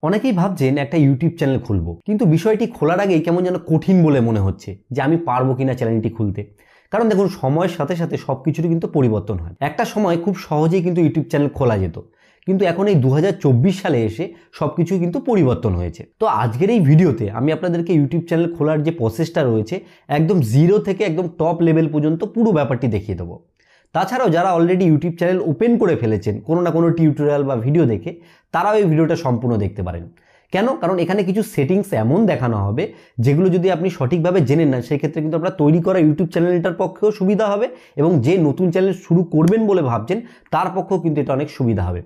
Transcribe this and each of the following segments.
অনেকেই ভাবছেন একটা ইউটিউব চ্যানেল খুলবো, কিন্তু বিষয়টি খোলার আগেই কেমন যেন কঠিন বলে মনে হচ্ছে যে আমি পারবো কিনা চ্যানেলটি খুলতে। কারণ দেখুন, সময়ের সাথে সাথে সব কিছুরই কিন্তু পরিবর্তন হয়। একটা সময় খুব সহজেই কিন্তু ইউটিউব চ্যানেল খোলা যেত, কিন্তু এখন এই 2024 সালে এসে সব কিছুই কিন্তু পরিবর্তন হয়েছে। তো আজকের এই ভিডিওতে আমি আপনাদেরকে ইউটিউব চ্যানেল খোলার যে প্রসেসটা রয়েছে, একদম জিরো থেকে একদম টপ লেভেল পর্যন্ত পুরো ব্যাপারটি দেখিয়ে দেবো। তাছাড়াও যারা অলরেডি ইউটিউব চ্যানেল ওপেন করে ফেলেছেন কোনো না কোনো টিউটোরিয়াল বা ভিডিও দেখে, তারাও এই ভিডিওটা সম্পূর্ণ দেখতে পারেন। কেন? কারণ এখানে কিছু সেটিংস এমন দেখানো হবে যেগুলো যদি আপনি সঠিকভাবে জেনে নেন, সেই ক্ষেত্রে কিন্তু আপনার তৈরি করা ইউটিউব চ্যানেলটার পক্ষেও সুবিধা হবে, এবং যে নতুন চ্যানেল শুরু করবেন বলে ভাবছেন তার পক্ষেও কিন্তু এটা অনেক সুবিধা হবে।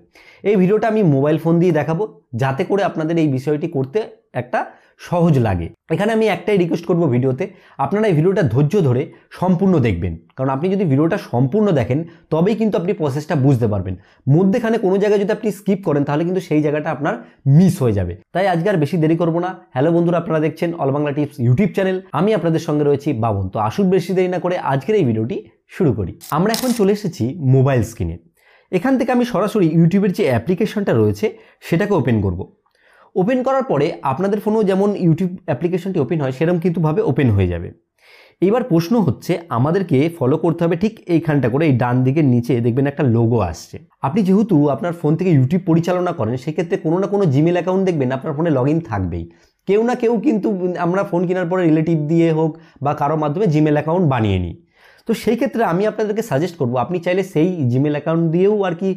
এই ভিডিওটা আমি মোবাইল ফোন দিয়ে দেখাবো, যাতে করে আপনাদের এই বিষয়টি করতে একটা সহজ লাগে। এখানে আমি একটাই রিকোয়েস্ট করব, ভিডিওতে আপনারা এই ভিডিওটা ধৈর্য ধরে সম্পূর্ণ দেখবেন। কারণ আপনি যদি ভিডিওটা সম্পূর্ণ দেখেন তবেই কিন্তু আপনি প্রসেসটা বুঝতে পারবেন। মধ্যেখানে কোনো জায়গায় যদি আপনি স্কিপ করেন তাহলে কিন্তু সেই জায়গাটা আপনার মিস হয়ে যাবে। তাই আজকে আর বেশি দেরি করব না। হ্যালো বন্ধুরা, আপনারা দেখছেন all Bangla tips YouTube channel. আমি আপনাদের সঙ্গে রয়েছি বাবন। তো আসুন বেশি দেরি না করে আজকের এই ভিডিওটি শুরু করি। আমরা এখন চলে এসেছি মোবাইল স্ক্রিনে। এখান থেকে আমি সরাসরি ইউটিউবের যে অ্যাপ্লিকেশনটা রয়েছে সেটাকে ওপেন করব। ওপেন করার পরে আপনাদের ফোনেও যেমন ইউটিউব অ্যাপ্লিকেশনটি ওপেন হয় সেরকম কিন্তু ভাবে ওপেন হয়ে যাবে। এইবার প্রশ্ন হচ্ছে, আমাদেরকে ফলো করতে হবে ঠিক এইখানটা করে, এই ডান দিকের নিচে দেখবেন একটা লোগো আসছে। আপনি যেহেতু আপনার ফোন থেকে ইউটিউব পরিচালনা করেন, সেক্ষেত্রে কোনো না কোনো জিমেল অ্যাকাউন্ট দেখবেন আপনার ফোনে লগ ইন থাকবেই। কেউ না কেউ কিন্তু আমরা ফোন কেনার পরে রিলেটিভ দিয়ে হোক বা কারোর মাধ্যমে জিমেল অ্যাকাউন্ট বানিয়ে নিই। তো সেই ক্ষেত্রে আমি আপনাদেরকে সাজেস্ট করব, আপনি চাইলে সেই জিমেল অ্যাকাউন্ট দিয়েও আর কি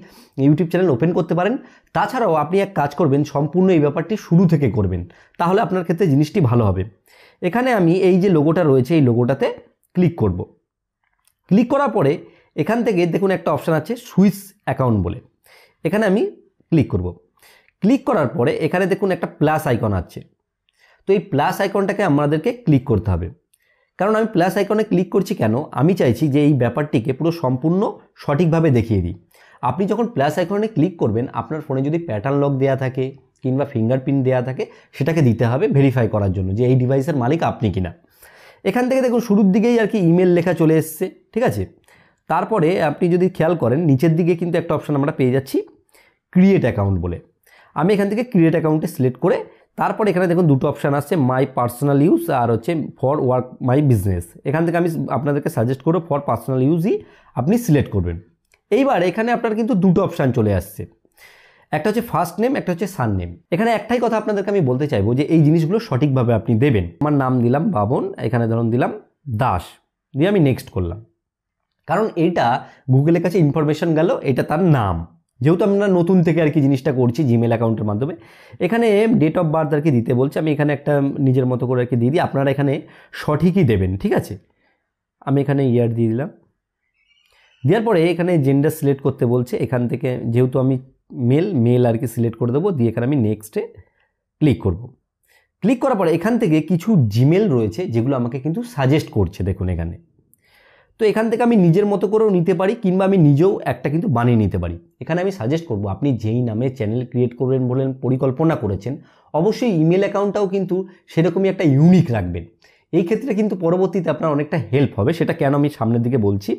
ইউটিউব চ্যানেল ওপেন করতে পারেন। তাছাড়াও আপনি এক কাজ করবেন, সম্পূর্ণ এই ব্যাপারটি শুরু থেকে করবেন, তাহলে আপনার ক্ষেত্রে জিনিসটি ভালো হবে। এখানে আমি এই যে লোগোটা রয়েছে এই লোগোটাতে ক্লিক করব। ক্লিক করার পরে এখান থেকে দেখুন একটা অপশান আছে সুইচ অ্যাকাউন্ট বলে, এখানে আমি ক্লিক করব। ক্লিক করার পরে এখানে দেখুন একটা প্লাস আইকন আছে। তো এই প্লাস আইকনটাকে আমাদেরকে ক্লিক করতে হবে। কারণ আমি প্লাস আইকনে ক্লিক করছি কেন, আমি চাইছি যে এই ব্যাপারটিকে পুরো সম্পূর্ণ সঠিকভাবে দেখিয়ে দিই। আপনি যখন প্লাস আইকনে ক্লিক করবেন, আপনার ফোনে যদি প্যাটার্ন লক দেওয়া থাকে কিংবা ফিঙ্গারপ্রিন্ট দেওয়া থাকে, সেটাকে দিতে হবে ভেরিফাই করার জন্য যে এই ডিভাইসের মালিক আপনি কিনা। এখান থেকে দেখুন শুরুর দিকেই আর কি ইমেল লেখা চলে এসছে, ঠিক আছে। তারপরে আপনি যদি খেয়াল করেন নিচের দিকে কিন্তু একটা অপশান আমরা পেয়ে যাচ্ছি ক্রিয়েট অ্যাকাউন্ট বলে। আমি এখান থেকে ক্রিয়েট অ্যাকাউন্টে সিলেক্ট করে তারপর এখানে দেখুন দুটো অপশান আসছে, মাই পার্সোনাল ইউজ আর হচ্ছে ফর ওয়ার্ক মাই বিজনেস। এখান থেকে আমি আপনাদেরকে সাজেস্ট করব ফর পার্সোনাল ইউজই আপনি সিলেক্ট করবেন। এইবার এখানে আপনার কিন্তু দুটো অপশান চলে আসছে, একটা হচ্ছে ফার্স্ট নেম, একটা হচ্ছে সার নেম। এখানে একটাই কথা আপনাদেরকে আমি বলতে চাইবো যে এই জিনিসগুলো সঠিকভাবে আপনি দেবেন। আমার নাম দিলাম বাবন, এখানে ধরুন দিলাম দাস, দিয়ে আমি নেক্সট করলাম। কারণ এইটা গুগলের কাছে ইনফরমেশন গেল, এটা তার নাম, যেহেতু আমরা নতুন থেকে আর কি জিনিসটা করছি জিমেল অ্যাকাউন্টের মাধ্যমে। এখানে ডেট অফ বার্থ আর কি দিতে বলছে, আমি এখানে একটা নিজের মতো করে আর কি দিয়ে দিই। আপনারা এখানে সঠিকই দেবেন, ঠিক আছে। আমি এখানে ইয়ার দিয়ে দিলাম। দেওয়ার পরে এখানে জেন্ডার সিলেক্ট করতে বলছে, এখান থেকে যেহেতু আমি মেল আর কি সিলেক্ট করে দেবো, দিয়ে এখানে আমি নেক্সটে ক্লিক করব। ক্লিক করার পরে এখান থেকে কিছু জিমেল রয়েছে যেগুলো আমাকে কিন্তু সাজেস্ট করছে, দেখুন এখানে। তো এখান থেকে আমি নিজের মতো করেও নিতে পারি কিংবা আমি নিজেও একটা কিন্তু বানিয়ে নিতে পারি। এখানে আমি সাজেস্ট করব, আপনি যেই নামে চ্যানেল ক্রিয়েট করবেন বলে পরিকল্পনা করেছেন, অবশ্যই ইমেল অ্যাকাউন্টটাও কিন্তু সেরকমই একটা ইউনিক রাখবেন। এই ক্ষেত্রে কিন্তু পরবর্তীতে আপনার অনেকটা হেল্প হবে। সেটা কেন আমি সামনের দিকে বলছি।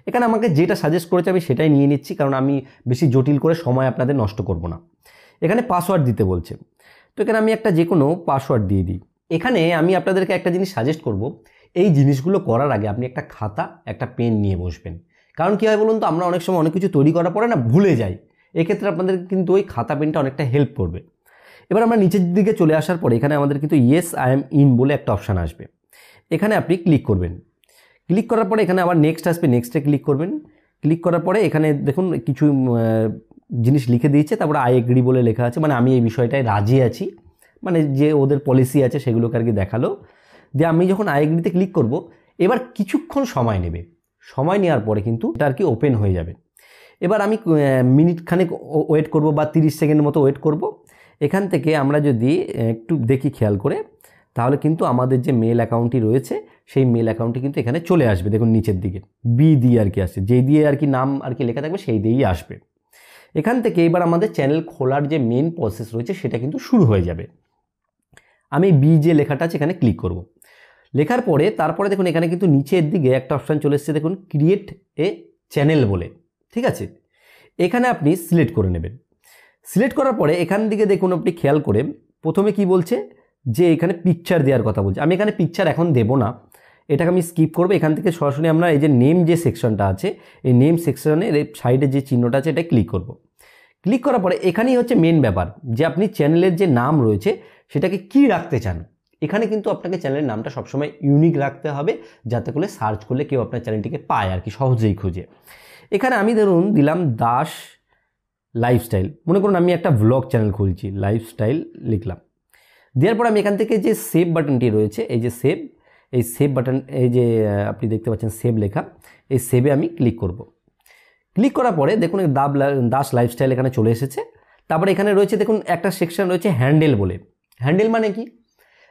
এখানে আমাকে যেটা সাজেস্ট করেছে আমি সেটাই নিয়ে নিচ্ছি, কারণ আমি বেশি জটিল করে সময় আপনাদের নষ্ট করব না। এখানে পাসওয়ার্ড দিতে বলছে, তো এখানে আমি একটা যে কোনো পাসওয়ার্ড দিয়ে দিই। এখানে আমি আপনাদেরকে একটা জিনিস সাজেস্ট করব, এই জিনিসগুলো করার আগে আপনি একটা খাতা একটা পেন নিয়ে বসবেন। কারণ কী হয় বলুন তো, আমরা অনেক সময় অনেক কিছু তৈরি করার পরে না ভুলে যাই। এক্ষেত্রে আপনাদের কিন্তু ওই খাতা পেনটা অনেকটা হেল্প করবে। এবার আমরা নিচের দিকে চলে আসার পরে এখানে আমাদের কিন্তু ইয়েস আই এম ইন বলে একটা অপশান আসবে, এখানে আপনি ক্লিক করবেন। ক্লিক করার পরে এখানে আবার নেক্সট আসবে, নেক্সটে ক্লিক করবেন। ক্লিক করার পরে এখানে দেখুন কিছু জিনিস লিখে দিয়েছে, তারপরে আই এগ্রি বলে লেখা আছে, মানে আমি এই বিষয়টায় রাজি আছি, মানে যে ওদের পলিসি আছে সেগুলোকে আর কি দেখালো। দিয়ে আমি যখন আই এগ্রিতে ক্লিক করব, এবার কিছুক্ষণ সময় নেবে। সময় নেওয়ার পরে কিন্তু এটা আর কি ওপেন হয়ে যাবে। এবার আমি মিনিট খানেক ওয়েট করব বা 30 সেকেন্ড মতো ওয়েট করব। এখান থেকে আমরা যদি একটু দেখি খেয়াল করে, তাহলে কিন্তু আমাদের যে মেল অ্যাকাউন্টটি রয়েছে সেই মেল অ্যাকাউন্টটি কিন্তু এখানে চলে আসবে। দেখুন নিচের দিকে বি দিয়ে আর কি আসছে, যেই দিয়ে আর কি নাম আর কি লেখা থাকবে সেই দিয়েই আসবে। এখান থেকে এবার আমাদের চ্যানেল খোলার যে মেন প্রসেস রয়েছে সেটা কিন্তু শুরু হয়ে যাবে। আমি বি যে লেখাটা আছে এখানে ক্লিক করব। লেখার পরে তারপরে দেখুন এখানে কিন্তু নিচের দিকে একটা অপশান চলে এসেছে, দেখুন ক্রিয়েট এ চ্যানেল বলে, ঠিক আছে। এখানে আপনি সিলেক্ট করে নেবেন। সিলেক্ট করার পরে এখান দিকে দেখুন আপনি খেয়াল করে প্রথমে কি বলছে যে এখানে পিকচার দেওয়ার কথা বলছে। আমি এখানে পিকচার এখন দেবো না, এটাকে আমি স্কিপ করবো। এখান থেকে সরাসরি আমরা এই যে নেম যে সেকশনটা আছে, এই নেম সেকশনের সাইডে যে চিহ্নটা আছে এটা ক্লিক করব। ক্লিক করার পরে এখানেই হচ্ছে মেন ব্যাপার যে আপনি চ্যানেলের যে নাম রয়েছে সেটাকে কি রাখতে চান। এখানে কিন্তু আপনাকে চ্যানেলের নামটা সবসময় ইউনিক রাখতে হবে, যাতে করে সার্চ করলে কেউ আপনার চ্যানেলটিকে পায় আর কি, সহজেই খুঁজে। এখানে আমি ধরুন দিলাম দাস লাইফস্টাইল, মনে করুন আমি একটা ভ্লগ চ্যানেল খুলছি, লাইফস্টাইল লিখলাম। দেওয়ার পর আমি এখান থেকে যে সেভ বাটনটি রয়েছে, এই যে সেভ, এই সেভ বাটন, এই যে আপনি দেখতে পাচ্ছেন সেভ লেখা, এই সেভে আমি ক্লিক করব। ক্লিক করার পরে দেখুন দাস লাইফস্টাইল এখানে চলে এসেছে। তারপরে এখানে রয়েছে দেখুন একটা সেকশন রয়েছে হ্যান্ডেল বলে। হ্যান্ডেল মানে কি,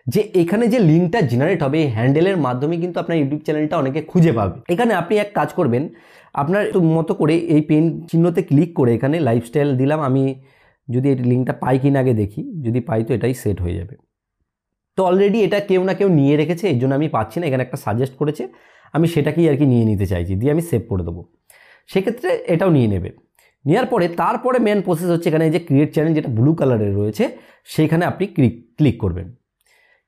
যে এখানে যে লিঙ্কটা জেনারেট হবে এই হ্যান্ডেলের মাধ্যমে কিন্তু আপনার ইউটিউব চ্যানেলটা অনেকে খুঁজে পাবে। এখানে আপনি এক কাজ করবেন, আপনার মতো করে এই পেন চিহ্নতে ক্লিক করে এখানে লাইফস্টাইল দিলাম। আমি যদি এই লিঙ্কটা পাই কিনা আগে দেখি, যদি পাই তো এটাই সেট হয়ে যাবে। তো অলরেডি এটা কেউ না কেউ নিয়ে রেখেছে, এই জন্য আমি পাচ্ছি না। এখানে একটা সাজেস্ট করেছে, আমি সেটাকেই আর কি নিয়ে নিতে চাইছি, দিয়ে আমি সেভ করে দেবো। সেক্ষেত্রে এটাও নিয়ে নেবে। নেওয়ার পরে তারপরে মেন প্রসেস হচ্ছে এখানে যে ক্রিয়েট চ্যানেল যেটা ব্লু কালারের রয়েছে সেইখানে আপনি ক্লিক করবেন।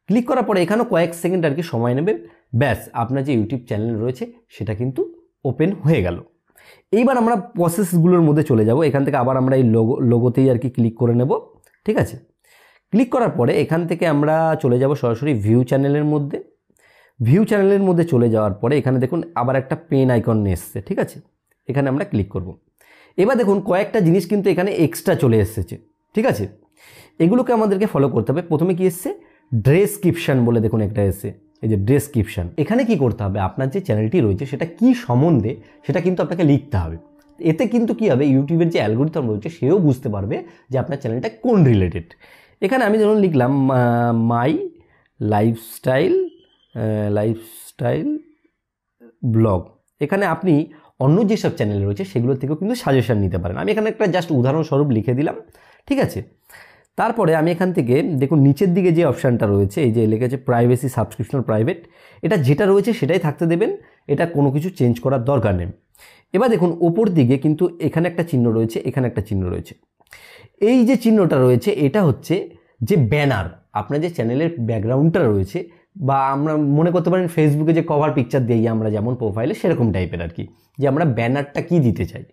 ক্লিক করার পরে এখানেও কয়েক সেকেন্ড আর কি সময় নেবে, ব্যাস আপনার যে ইউটিউব চ্যানেল রয়েছে সেটা কিন্তু ওপেন হয়ে গেল। এইবার আমরা প্রসেসগুলোর মধ্যে চলে যাব। এখান থেকে আবার আমরা এই লোগোতেই আর কি ক্লিক করে নেব, ঠিক আছে। ক্লিক করার পরে এখান থেকে আমরা চলে যাব সরাসরি ভিউ চ্যানেলের মধ্যে। ভিউ চ্যানেলের মধ্যে চলে যাওয়ার পরে এখানে দেখুন আবার একটা পেন আইকন এসছে, ঠিক আছে। এখানে আমরা ক্লিক করব। এবার দেখুন কয়েকটা জিনিস কিন্তু এখানে এক্সট্রা চলে এসেছে, ঠিক আছে। এগুলোকে আমাদেরকে ফলো করতে হবে। প্রথমে কি এসছে, ডেসক্রিপশন বলে দেখুন একটা এসছে, এই যে ডেসক্রিপশন। এখানে কি করতে হবে, আপনার যে চ্যানেলটি রয়েছে সেটা কি সম্বন্ধে সেটা কিন্তু আপনাকে লিখতে হবে। এতে কিন্তু কি হবে, ইউটিউবের যে অ্যালগরিদম রয়েছে সেও বুঝতে পারবে যে আপনার চ্যানেলটা কোন রিলেটেড। এখানে আমি ধরুন লিখলাম মাই লাইফস্টাইল ব্লগ। এখানে আপনি অন্য যেসব চ্যানেল রয়েছে সেগুলো থেকেও কিন্তু সাজেশন নিতে পারেন। আমি এখানে একটা জাস্ট উদাহরণস্বরূপ লিখে দিলাম, ঠিক আছে। তারপরে আমি এখান থেকে দেখুন নিচের দিকে যে অপশানটা রয়েছে, এই যে লেখা আছে প্রাইভেসি সাবস্ক্রিপশন প্রাইভেট, এটা যেটা রয়েছে সেটাই থাকতে দেবেন, এটা কোনো কিছু চেঞ্জ করার দরকার নেই। এবার দেখুন ওপর দিকে কিন্তু এখানে একটা চিহ্ন রয়েছে, এখানে একটা চিহ্ন রয়েছে। এই যে চিহ্নটা রয়েছে এটা হচ্ছে যে ব্যানার, আপনার যে চ্যানেলের ব্যাকগ্রাউন্ডটা রয়েছে, বা আমরা মনে করতে পারেন ফেসবুকে যে কভার পিকচার দিই আমরা যেমন প্রোফাইলে, সেরকম টাইপের আর কি, যে আমরা ব্যানারটা কি দিতে চাই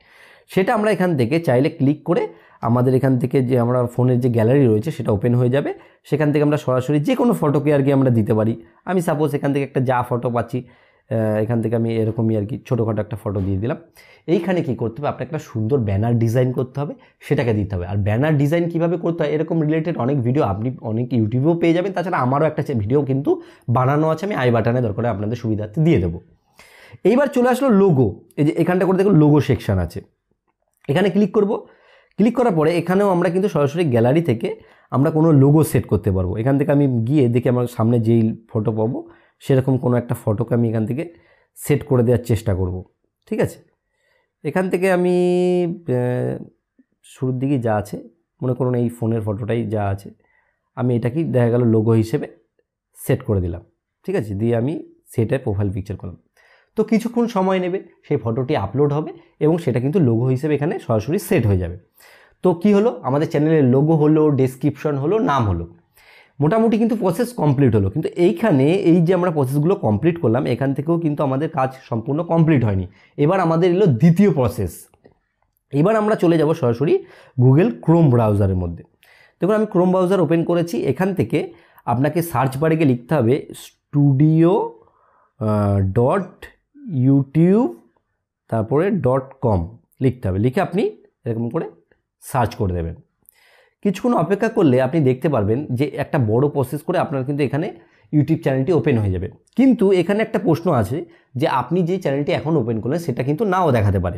সেটা আমরা এখান থেকে চাইলে ক্লিক করে আমাদের এখান থেকে যে আমরা ফোনের যে গ্যালারি রয়েছে সেটা ওপেন হয়ে যাবে। সেখান থেকে আমরা সরাসরি যে কোনো ফটোকে আর কি আমরা দিতে পারি। আমি সাপোজ এখান থেকে একটা যা ফটো পাচ্ছি, এখান থেকে আমি এরকমই আর কি ছোটোখাটো একটা ফটো দিয়ে দিলাম। এইখানে কি করতে হবে, আপনাকে একটা সুন্দর ব্যানার ডিজাইন করতে হবে, সেটাকে দিতে হবে। আর ব্যানার ডিজাইন কীভাবে করতে হয় এরকম রিলেটেড অনেক ভিডিও আপনি অনেক ইউটিউবেও পেয়ে যাবেন। তাছাড়া আমারও একটা ভিডিও কিন্তু বানানো আছে, আমি আই বাটনে দরকার আপনাদের সুবিধার্থে দিয়ে দেবো। এইবার চলে আসলো লোগো। এই যে এখানটা করে দেখুন লোগো সেকশন আছে, এখানে ক্লিক করব। ক্লিক করার পরে এখানেও আমরা কিন্তু সরাসরি গ্যালারি থেকে আমরা কোনো লোগো সেট করতে পারবো। এখান থেকে আমি গিয়ে দেখি আমার সামনে যেই ফটো পাবো সেরকম কোনো একটা ফটোকে আমি এখান থেকে সেট করে দেওয়ার চেষ্টা করব, ঠিক আছে। এখান থেকে আমি শুরুর দিকে যা আছে মনে করুন এই ফোনের ফটোটাই যা আছে, আমি এটাকেই দেখা গেল লোগো হিসেবে সেট করে দিলাম, ঠিক আছে। দিয়ে আমি সেটের প্রোফাইল পিকচার করলাম। তো কিছুক্ষণ সময় নেবে, সেই ফটোটি আপলোড হবে এবং সেটা কিন্তু লোগো হিসেবে এখানে সরাসরি সেট হয়ে যাবে। তো কি হলো, আমাদের চ্যানেলের লোগো হলো, ডেসক্রিপশন হলো, নাম হলো, মোটামুটি কিন্তু প্রসেস কমপ্লিট হলো। কিন্তু এইখানে এই যে আমরা প্রসেসগুলো কমপ্লিট করলাম, এখান থেকেও কিন্তু আমাদের কাজ সম্পূর্ণ কমপ্লিট হয়নি। এবার আমাদের এলো দ্বিতীয় প্রসেস। এবার আমরা চলে যাব সরাসরি গুগল ক্রোম ব্রাউজারের মধ্যে। দেখুন আমি ক্রোম ব্রাউজার ওপেন করেছি। এখান থেকে আপনাকে সার্চ বারে গিয়ে লিখতে হবে studio.youtube তারপরে .com লিখতে হবে। লিখে আপনি এরকম করে সার্চ করে দেবেন। কিছুক্ষণ অপেক্ষা করলে আপনি দেখতে পারবেন যে একটা বড় প্রসেস করে আপনার কিন্তু এখানে ইউটিউব চ্যানেলটি ওপেন হয়ে যাবে। কিন্তু এখানে একটা প্রশ্ন আছে যে আপনি যে চ্যানেলটি এখন ওপেন করলেন সেটা কিন্তু নাও দেখাতে পারে।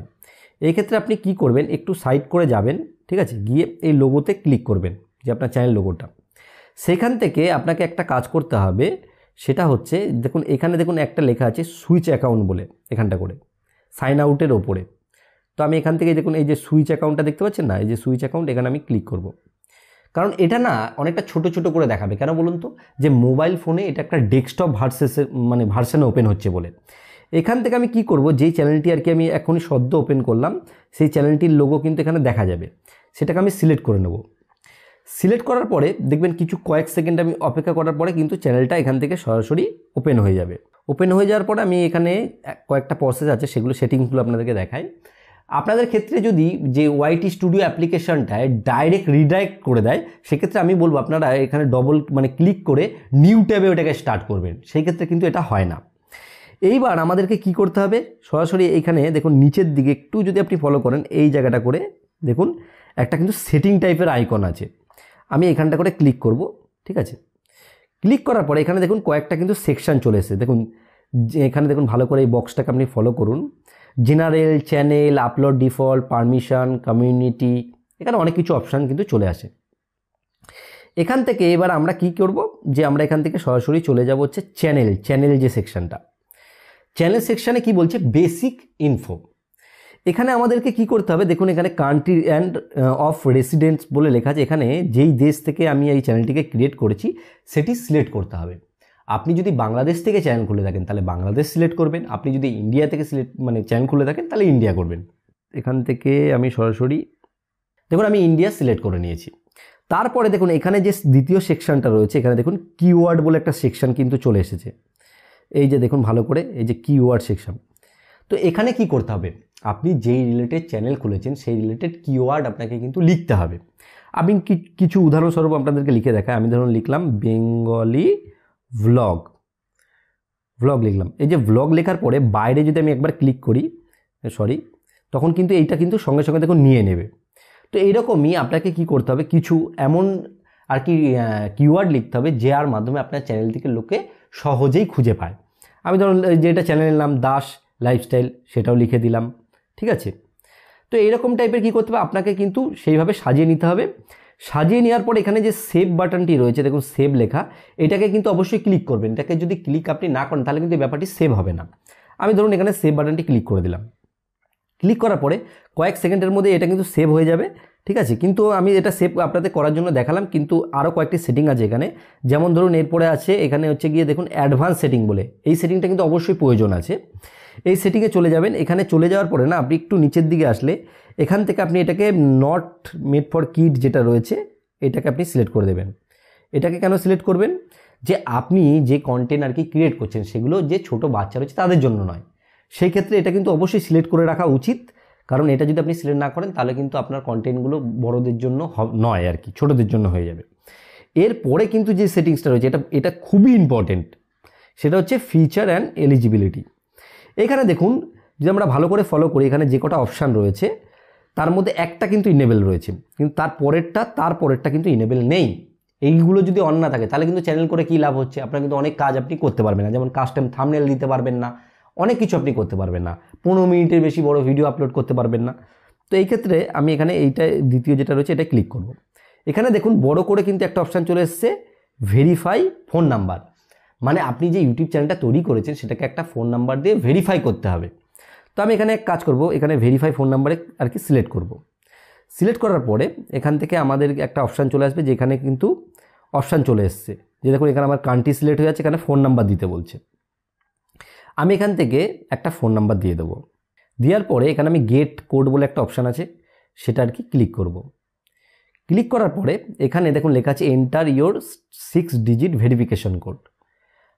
এই ক্ষেত্রে আপনি কি করবেন, একটু সাইড করে যাবেন, ঠিক আছে, গিয়ে এই লোগোতে ক্লিক করবেন, যে আপনার চ্যানেল লোগোটা। সেখান থেকে আপনাকে একটা কাজ করতে হবে, সেটা হচ্ছে দেখুন এখানে দেখুন একটা লেখা আছে সুইচ অ্যাকাউন্ট বলে, এখানটা করে সাইন আউটের ওপরে। তো আমি এখান থেকে দেখুন এই যে সুইচ অ্যাকাউন্টটা দেখতে পাচ্ছেন না, এই যে সুইচ অ্যাকাউন্ট, এখানে আমি ক্লিক করব। কারণ এটা না অনেকটা ছোট ছোট করে দেখাবে, কেন বলুন তো, যে মোবাইল ফোনে এটা একটা ডেস্কটপ ভার্সনে ওপেন হচ্ছে বলে। এখান থেকে আমি কি করব, যেই চ্যানেলটি আর কি আমি এখনই সদ্য ওপেন করলাম সেই চ্যানেলটির লোগো কিন্তু এখানে দেখা যাবে। সেটাকে আমি সিলেক্ট করে নেব। সিলেক্ট করার পরে দেখবেন কিছু কয়েক সেকেন্ড আমি অপেক্ষা করার পরে কিন্তু চ্যানেলটা এখান থেকে সরাসরি ওপেন হয়ে যাবে। ওপেন হয়ে যাওয়ার পরে আমি এখানে কয়েকটা প্রসেস আছে, সেগুলো সেটিংসগুলো আপনাদেরকে দেখাই। আপনাদের ক্ষেত্রে যদি যে ওয়াইটি স্টুডিও অ্যাপ্লিকেশনটায় ডাইরেক্ট রিডাইরেক্ট করে দেয়, সেক্ষেত্রে আমি বলবো আপনারা এখানে ডবল ক্লিক করে নিউ ট্যাবে ওটাকে স্টার্ট করবেন, সেই ক্ষেত্রে কিন্তু এটা হয় না। এইবার আমাদেরকে কি করতে হবে, সরাসরি এইখানে দেখুন নিচের দিকে একটু যদি আপনি ফলো করেন, এই জায়গাটা করে দেখুন একটা কিন্তু সেটিং টাইপের আইকন আছে, আমি এখানটা করে ক্লিক করব। ঠিক আছে, ক্লিক করার পরে এখানে দেখুন কয়েকটা কিন্তু সেকশন চলে এসেছে। দেখুন এখানে দেখুন ভালো করে এই বক্সটাকে আপনি ফলো করুন, general, channel, upload default, permission, community, এখানে অনেক কিছু অপশান কিন্তু চলে আসে। এখান থেকে এবার আমরা কি করব, যে আমরা এখান থেকে সরাসরি চলে যাব হচ্ছে চ্যানেল যে সেকশনটা, চ্যানেল সেকশানে কি বলছে, বেসিক ইনফো। এখানে আমাদেরকে কি করতে হবে, দেখুন এখানে কান্ট্রি অ্যান্ড অফ রেসিডেন্টস বলে লেখা আছে। এখানে যেই দেশ থেকে আমি এই চ্যানেলটিকে ক্রিয়েট করেছি সেটি সিলেক্ট করতে হবে। আপনি যদি বাংলাদেশ থেকে চ্যানেল খুলে থাকেন তাহলে বাংলাদেশ সিলেক্ট করবেন, আপনি যদি ইন্ডিয়া থেকে চ্যানেল খুলে থাকেন তাহলে ইন্ডিয়া করবেন। এখান থেকে আমি সরাসরি দেখুন আমি ইন্ডিয়া সিলেক্ট করে নিয়েছি। তারপরে দেখুন এখানে যে দ্বিতীয় সেকশনটা রয়েছে, এখানে দেখুন কিওয়ার্ড বলে একটা সেকশন কিন্তু চলে এসেছে। এই যে দেখুন ভালো করে, এই যে কিওয়ার্ড সেকশন। তো এখানে কি করতে হবে, আপনি যেই রিলেটেড চ্যানেল খুলেছেন সেই রিলেটেড কিওয়ার্ড আপনাকে কিন্তু লিখতে হবে। আমি কিছু উদাহরণস্বরূপ আপনাদেরকে লিখে দেখাই। আমি ধরুন লিখলাম বেঙ্গলি ভ্লগ লিখলাম। এই যে ভ্লগ লেখার পরে বাইরে যদি আমি একবার ক্লিক করি, তখন কিন্তু এইটা কিন্তু সঙ্গে সঙ্গে দেখুন নিয়ে নেবে। তো এইরকমই আপনাকে কি করতে হবে, কিছু এমন আর কি কিওয়ার্ড লিখতে হবে যার মাধ্যমে আপনার চ্যানেলটিকে লোকে সহজেই খুঁজে পায়। আমি ধরুন যেটা চ্যানেলের নাম দাস লাইফস্টাইল, সেটাও লিখে দিলাম। ঠিক আছে, তো এইরকম টাইপের কী করতে হবে, আপনাকে কিন্তু সেইভাবে সাজিয়ে নিতে হবে। সাজিয়ে নেওয়ার পর এখানে যে সেভ বাটনটি রয়েছে, দেখুন সেভ লেখা, এটাকে কিন্তু অবশ্যই ক্লিক করবেন। এটাকে যদি ক্লিক আপনি না করেন তাহলে কিন্তু এই ব্যাপারটি সেভ হবে না। আমি ধরুন এখানে সেভ বাটনটি ক্লিক করে দিলাম। ক্লিক করার পরে কয়েক সেকেন্ডের মধ্যে এটা কিন্তু সেভ হয়ে যাবে। ঠিক আছে, কিন্তু আমি এটা সেভ আপনাদের করার জন্য দেখালাম, কিন্তু আরও কয়েকটি সেটিং আছে এখানে। যেমন ধরুন এরপরে আছে এখানে হচ্ছে গিয়ে দেখুন অ্যাডভান্স সেটিং বলে, এই সেটিংটা কিন্তু অবশ্যই প্রয়োজন আছে। এই সেটিংয়ে চলে যাবেন। এখানে চলে যাওয়ার পরে না আপনি একটু নিচের দিকে আসলে এখান থেকে আপনি এটাকে নট মেড ফর কিড যেটা রয়েছে এটাকে আপনি সিলেক্ট করে দেবেন। এটাকে কেন সিলেক্ট করবেন, যে আপনি যে কন্টেন্ট আর কি ক্রিয়েট করছেন সেগুলো যে ছোট বাচ্চা রয়েছে তাদের জন্য নয়। সেই ক্ষেত্রে এটা কিন্তু অবশ্যই সিলেক্ট করে রাখা উচিত, কারণ এটা যদি আপনি সিলেক্ট না করেন তাহলে কিন্তু আপনার কন্টেন্টগুলো বড়দের জন্য নয় আর কি, ছোটদের জন্য হয়ে যাবে। এরপরে কিন্তু যে সেটিংসটা রয়েছে এটা খুবই ইম্পর্টেন্ট, সেটা হচ্ছে ফিচার অ্যান্ড এলিজিবিলিটি। এখানে দেখুন যদি আমরা ভালো করে ফলো করি, এখানে যে কটা অপশান রয়েছে তার মধ্যে একটা কিন্তু ইনেবল রয়েছে, কিন্তু তার পরেরটা কিন্তু ইনেবল নেই। এইগুলো যদি অন না থাকে তাহলে কিন্তু চ্যানেল করে কী লাভ হচ্ছে, আপনার কিন্তু অনেক কাজ আপনি করতে পারবেন না। যেমন কাস্টম থাম্বনেল দিতে পারবেন না, অনেক কিছু আপনি করতে পারবেন না, 15 মিনিটের বেশি বড় ভিডিও আপলোড করতে পারবেন না। তো এই ক্ষেত্রে আমি এখানে এইটা দ্বিতীয় যেটা রয়েছে এটা ক্লিক করব। এখানে দেখুন বড় করে কিন্তু একটা অপশান চলে এসছে, ভেরিফাই ফোন নাম্বার। মানে আপনি যে ইউটিউব চ্যানেলটা তৈরি করেছেন সেটাকে একটা ফোন নাম্বার দিয়ে ভেরিফাই করতে হবে। তো আমি এখানে এক কাজ করব, এখানে ভেরিফাই ফোন নাম্বারে আর কি সিলেক্ট করব। সিলেক্ট করার পরে এখান থেকে আমাদের একটা অপশান চলে আসবে, যেখানে কিন্তু অপশান চলে এসছে যে দেখুন এখানে আমার কান্ট্রি সিলেক্ট হয়ে যাচ্ছে, এখানে ফোন নাম্বার দিতে বলছে। আমি এখান থেকে একটা ফোন নাম্বার দিয়ে দেবো। দেওয়ার পরে এখানে আমি গেট কোড বলে একটা অপশান আছে, সেটা আর কি ক্লিক করব। ক্লিক করার পরে এখানে দেখুন লেখা আছে enter your 6 digit verification code.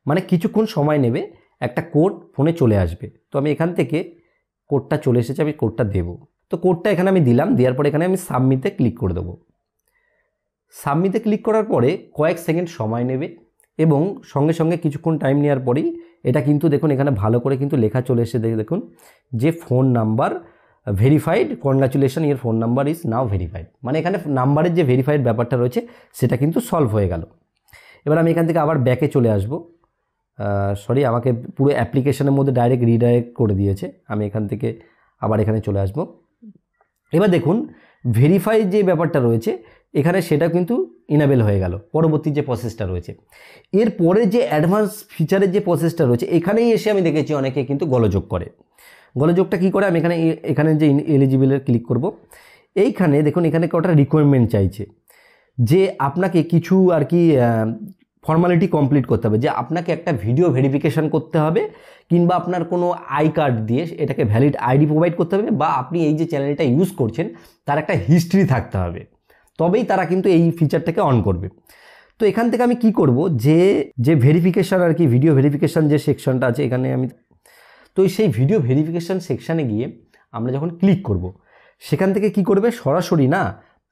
মানে কিছুক্ষণ সময় নেবে, একটা কোড ফোনে চলে আসবে। তো আমি এখান থেকে কোডটা চলে এসেছে, আমি কোডটা দেব। তো কোডটা এখানে আমি দিলাম, দেওয়ার পরে এখানে আমি সাবমিটে ক্লিক করে দেবো। সাবমিটে ক্লিক করার পরে কয়েক সেকেন্ড সময় নেবে এবং সঙ্গে সঙ্গে কিছুক্ষণ টাইম নেওয়ার পরেই এটা কিন্তু দেখুন এখানে ভালো করে কিন্তু লেখা চলে এসে দেখুন যে phone number verified, congratulation your phone number is now verified. মানে এখানে নাম্বারের যে ভেরিফাইড ব্যাপারটা রয়েছে সেটা কিন্তু সলভ হয়ে গেল। এবার আমি এখান থেকে আবার ব্যাকে চলে আসবো। আমাকে পুরো অ্যাপ্লিকেশনের মধ্যে ডাইরেক্ট রিডাইরেক্ট করে দিয়েছে। আমি এখান থেকে আবার এখানে চলে আসব। এবার দেখুন ভেরিফাই যে ব্যাপারটা রয়েছে এখানে সেটা কিন্তু ইনেবল হয়ে গেল। পরবর্তী যে প্রসেসটা রয়েছে, এরপরে যে অ্যাডভান্স ফিচারের যে প্রসেসটা রয়েছে এখানেই এসে আমি দেখেছি অনেকে কিন্তু গোলযোগ করে। গোলযোগটা কী করে, আমি এখানে যে এলিজিবলের ক্লিক করব। এইখানে দেখুন এখানে কটা রিকোয়ারমেন্ট চাইছে যে আপনাকে কিছু আর কি ফর্মালিটি কমপ্লিট করতে হবে, যে আপনাকে একটা ভিডিও ভেরিফিকেশান করতে হবে, কিংবা আপনার কোনো আই কার্ড দিয়ে এটাকে ভ্যালিড আইডি প্রোভাইড করতে হবে, বা আপনি এই যে চ্যানেলটা ইউজ করছেন তার একটা হিস্ট্রি থাকতে হবে, তবেই তারা কিন্তু এই ফিচারটাকে অন করবে। তো এখান থেকে আমি কি করব, যে ভেরিফিকেশান আর কি, ভিডিও ভেরিফিকেশান যে সেকশনটা আছে এখানে আমি, তো সেই ভিডিও ভেরিফিকেশান সেকশানে গিয়ে আমরা যখন ক্লিক করব, সেখান থেকে কি করবে, সরাসরি না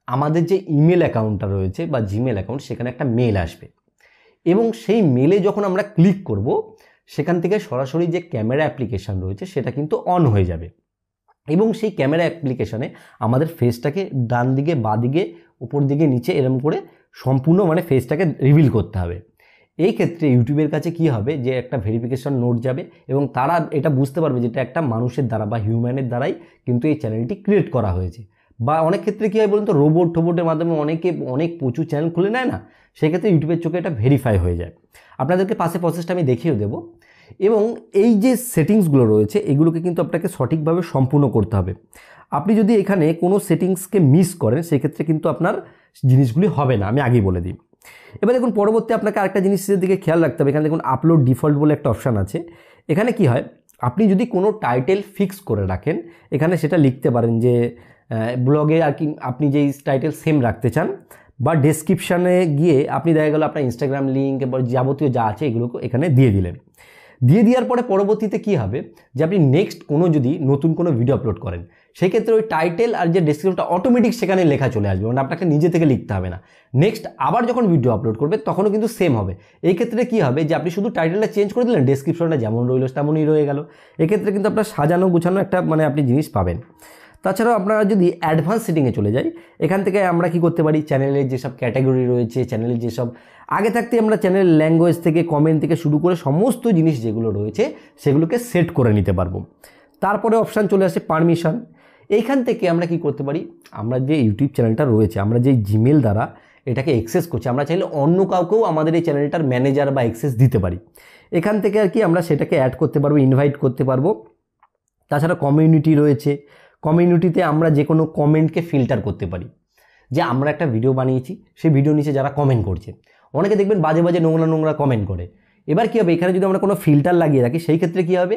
আমাদের যে ইমেল অ্যাকাউন্টটা রয়েছে বা জিমেল অ্যাকাউন্ট, সেখানে একটা মেল আসবে, এবং সেই মেলে যখন আমরা ক্লিক করব সেখান থেকে সরাসরি যে ক্যামেরা অ্যাপ্লিকেশান রয়েছে সেটা কিন্তু অন হয়ে যাবে, এবং সেই ক্যামেরা অ্যাপ্লিকেশানে আমাদের ফেসটাকে ডান দিকে বাঁ দিকে উপর দিকে নিচে এরকম করে সম্পূর্ণ মানে ফেসটাকে রিভিল করতে হবে। এই ক্ষেত্রে ইউটিউবের কাছে কি হবে, যে একটা ভেরিফিকেশান নোট যাবে, এবং তারা এটা বুঝতে পারবে যেটা একটা মানুষের দ্বারা বা হিউম্যানের দ্বারাই কিন্তু এই চ্যানেলটি ক্রিয়েট করা হয়েছে। বা অনেক ক্ষেত্রে কী হয় বলুন তো, রোবটের মাধ্যমে অনেক প্রচুর চ্যানেল খুলে নেয় না, সেক্ষেত্রে ইউটিউবের চোখে এটা ভেরিফাই হয়ে যায়। আপনাদেরকে পাশে প্রসেসটা আমি দেখিয়ে দেবো। এবং এই যে সেটিংসগুলো রয়েছে এগুলোকে কিন্তু আপনাকে সঠিকভাবে সম্পূর্ণ করতে হবে। আপনি যদি এখানে কোনো সেটিংসকে মিস করেন সেক্ষেত্রে কিন্তু আপনার জিনিসগুলি হবে না, আমি আগেই বলে দিই। এবার দেখুন পরবর্তী আপনাকে আরেকটা জিনিসের দিকে খেয়াল রাখতে হবে। এখানে দেখুন আপলোড ডিফল্ট বলে একটা অপশান আছে। এখানে কি হয়, আপনি যদি কোনো টাইটেল ফিক্স করে রাখেন, এখানে সেটা লিখতে পারেন যে ব্লগে আর কি আপনি যেই টাইটেল সেম রাখতে চান, বা ডেসক্রিপশানে গিয়ে আপনি দেখা গেল আপনার ইনস্টাগ্রাম লিঙ্ক বা যাবতীয় যা আছে এগুলোকে এখানে দিয়ে দিলেন। দিয়ে দেওয়ার পরে পরবর্তীতে কি হবে, যে আপনি নেক্সট কোনো যদি নতুন কোনো ভিডিও আপলোড করেন, সেক্ষেত্রে ওই টাইটেল আর যে ডেসক্রিপশনটা অটোমেটিক সেখানে লেখা চলে আসবে, মানে আপনাকে নিজে থেকে লিখতে হবে না। নেক্সট আবার যখন ভিডিও আপলোড করবে তখনও কিন্তু সেম হবে। এই ক্ষেত্রে কী হবে, যে আপনি শুধু টাইটেলটা চেঞ্জ করে দিলেন, ডেসক্রিপশনটা যেমন রইল তেমনই রয়ে গেল। এক্ষেত্রে কিন্তু আপনার সাজানো গুছানো একটা মানে আপনি জিনিস পাবেন। তাছাড়াও আপনারা যদি অ্যাডভান্স সেটিংয়ে চলে যাই, এখান থেকে আমরা কি করতে পারি, চ্যানেলের যেসব ক্যাটাগরি রয়েছে, চ্যানেলের যেসব আগে থাকতে আমরা চ্যানেলের ল্যাঙ্গুয়েজ থেকে কমেন্ট থেকে শুরু করে সমস্ত জিনিস যেগুলো রয়েছে সেগুলোকে সেট করে নিতে পারবো। তারপরে অপশান চলে আসে পারমিশন। এইখান থেকে আমরা কি করতে পারি, আমরা যে ইউটিউব চ্যানেলটা রয়েছে, আমরা যে জিমেল দ্বারা এটাকে অ্যাক্সেস করছি, আমরা চাইলে অন্য কাউকেও আমাদের এই চ্যানেলটার ম্যানেজার বা অ্যাক্সেস দিতে পারি। এখান থেকে আর কি আমরা সেটাকে অ্যাড করতে পারবো, ইনভাইট করতে পারবো। তাছাড়া কমিউনিটি রয়েছে, কমিউনিটিতে আমরা যে কোনো কমেন্টকে ফিল্টার করতে পারি, যে আমরা একটা ভিডিও বানিয়েছি, সেই ভিডিও নিচে যারা কমেন্ট করছে, অনেকে দেখবেন বাজে বাজে নোংরা কমেন্ট করে। এবার কী হবে, এখানে যদি আমরা কোনো ফিল্টার লাগিয়ে রাখি, সেই ক্ষেত্রে কী হবে,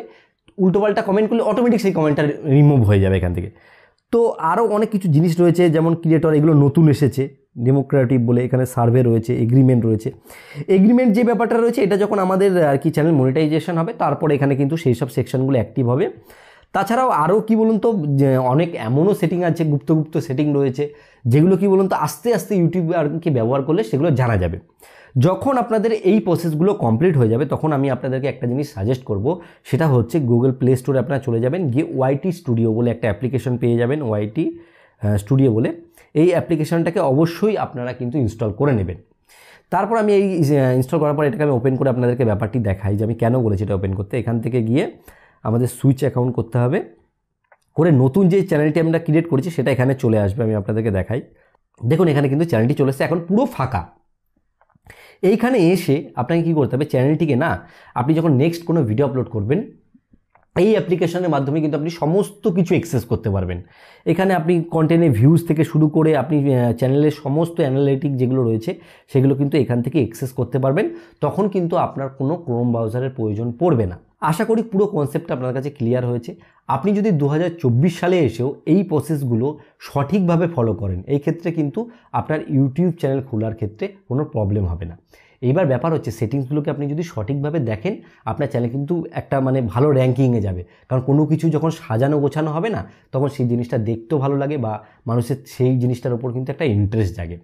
উল্টোপাল্টা কমেন্ট করলে অটোমেটিক সেই কমেন্টটা রিমুভ হয়ে যাবে এখান থেকে। তো আরও অনেক কিছু জিনিস রয়েছে, যেমন ক্রিয়েটর, এগুলো নতুন এসেছে, ডেমোক্রেটিক বলে, এখানে সার্ভে রয়েছে, এগ্রিমেন্ট রয়েছে। এগ্রিমেন্ট যে ব্যাপারটা রয়েছে, এটা যখন আমাদের আর কি চ্যানেল মনিটাইজেশন হবে, তারপরে এখানে কিন্তু সেই সব সেকশনগুলো অ্যাক্টিভ হবে। তাছাড়াও আরও কি বলুন তো, অনেক এমনও সেটিং আছে, গুপ্ত সেটিং রয়েছে, যেগুলো কি বলুন তো আস্তে আস্তে ইউটিউব আর কি ব্যবহার করলে সেগুলো জানা যাবে। যখন আপনাদের এই প্রসেসগুলো কমপ্লিট হয়ে যাবে, তখন আমি আপনাদেরকে একটা জিনিস সাজেস্ট করব, সেটা হচ্ছে গুগল প্লে স্টোরে আপনারা চলে যাবেন, গিয়ে ওয়াইটি স্টুডিও বলে একটা অ্যাপ্লিকেশন পেয়ে যাবেন, ওয়াইটি স্টুডিও বলে। এই অ্যাপ্লিকেশনটাকে অবশ্যই আপনারা কিন্তু ইনস্টল করে নেবেন। তারপর আমি এই ইনস্টল করার পর এটাকে আমি ওপেন করে আপনাদেরকে ব্যাপারটি দেখাই যে আমি কেন বলেছি এটা ওপেন করতে। এখান থেকে গিয়ে আমাদের সুইচ অ্যাকাউন্ট করতে হবে, করে নতুন যে চ্যানেলটি আমরা ক্রিয়েট করেছি সেটা এখানে চলে আসবে। আমি আপনাদেরকে দেখাই, দেখুন এখানে কিন্তু চ্যানেলটি চলে এসেছে, এখন পুরো ফাঁকা। এইখানে এসে আপনাকে কী করতে হবে, চ্যানেলটিকে না আপনি যখন নেক্সট কোনো ভিডিও আপলোড করবেন, এই অ্যাপ্লিকেশনের মাধ্যমে কিন্তু আপনি সমস্ত কিছু অ্যাক্সেস করতে পারবেন। এখানে আপনি কন্টেন্টের ভিউজ থেকে শুরু করে আপনি চ্যানেলের সমস্ত অ্যানালিটিক যেগুলো রয়েছে সেগুলো কিন্তু এখান থেকে অ্যাক্সেস করতে পারবেন। তখন কিন্তু আপনার কোনো ক্রোম ব্রাউজারের প্রয়োজন পড়বে না। আশা করি পুরো কনসেপ্টটা আপনার কাছে ক্লিয়ার হয়েছে। আপনি যদি 2024 সালে এসেও এই প্রসেসগুলো সঠিকভাবে ফলো করেন, এই ক্ষেত্রে কিন্তু আপনার ইউটিউব চ্যানেল খোলার ক্ষেত্রে কোনো প্রবলেম হবে না। এইবার ব্যাপার হচ্ছে সেটিংসগুলোকে আপনি যদি সঠিকভাবে দেখেন, আপনার চ্যানেল কিন্তু একটা মানে ভালো র্যাঙ্কিংয়ে যাবে। কারণ কোনো কিছু যখন সাজানো গোছানো হবে না, তখন সেই জিনিসটা দেখতেও ভালো লাগে বা মানুষের সেই জিনিসটার উপর কিন্তু একটা ইন্টারেস্ট জাগে।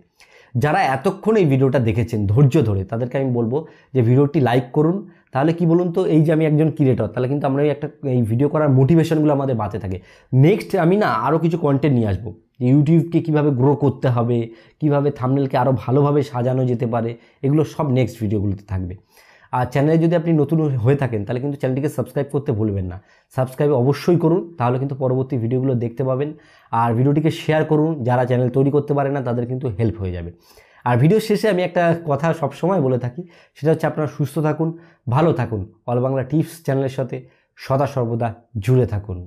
যারা এতক্ষণ এই ভিডিওটা দেখেছেন ধৈর্য ধরে, তাদেরকে আমি বলবো যে ভিডিওটি লাইক করুন। তাহলে কি বলুন তো, এই যে আমি একজন ক্রিয়েটর, তাহলে কিন্তু আমরা এই ভিডিও করার মোটিভেশনগুলো আমাদের বাঁচে থাকে। নেক্সট আমি না আরও কিছু কন্টেন্ট নিয়ে আসবো, ইউটিউবকে কীভাবে গ্রো করতে হবে, কীভাবে থাম্বনেলকে আরও ভালোভাবে সাজানো যেতে পারে, এগুলো সব নেক্সট ভিডিওগুলোতে থাকবে। আর চ্যানেলে যদি আপনি নতুন হয়ে থাকেন তাহলে কিন্তু চ্যানেলটিকে সাবস্ক্রাইব করতে ভুলবেন না। সাবস্ক্রাইব অবশ্যই করুন, তাহলে কিন্তু পরবর্তী ভিডিওগুলো দেখতে পাবেন। আর ভিডিওটিকে শেয়ার করুন, যারা চ্যানেল তৈরি করতে পারে না তাদের কিন্তু হেল্প হয়ে যাবে। আর ভিডিও শেষে আমি একটা কথা সবসময় বলে থাকি, সেটা হচ্ছে আপনারা সুস্থ থাকুন, ভালো থাকুন, অল বাংলা টিপস চ্যানেলের সাথে সদা সর্বদা জুড়ে থাকুন।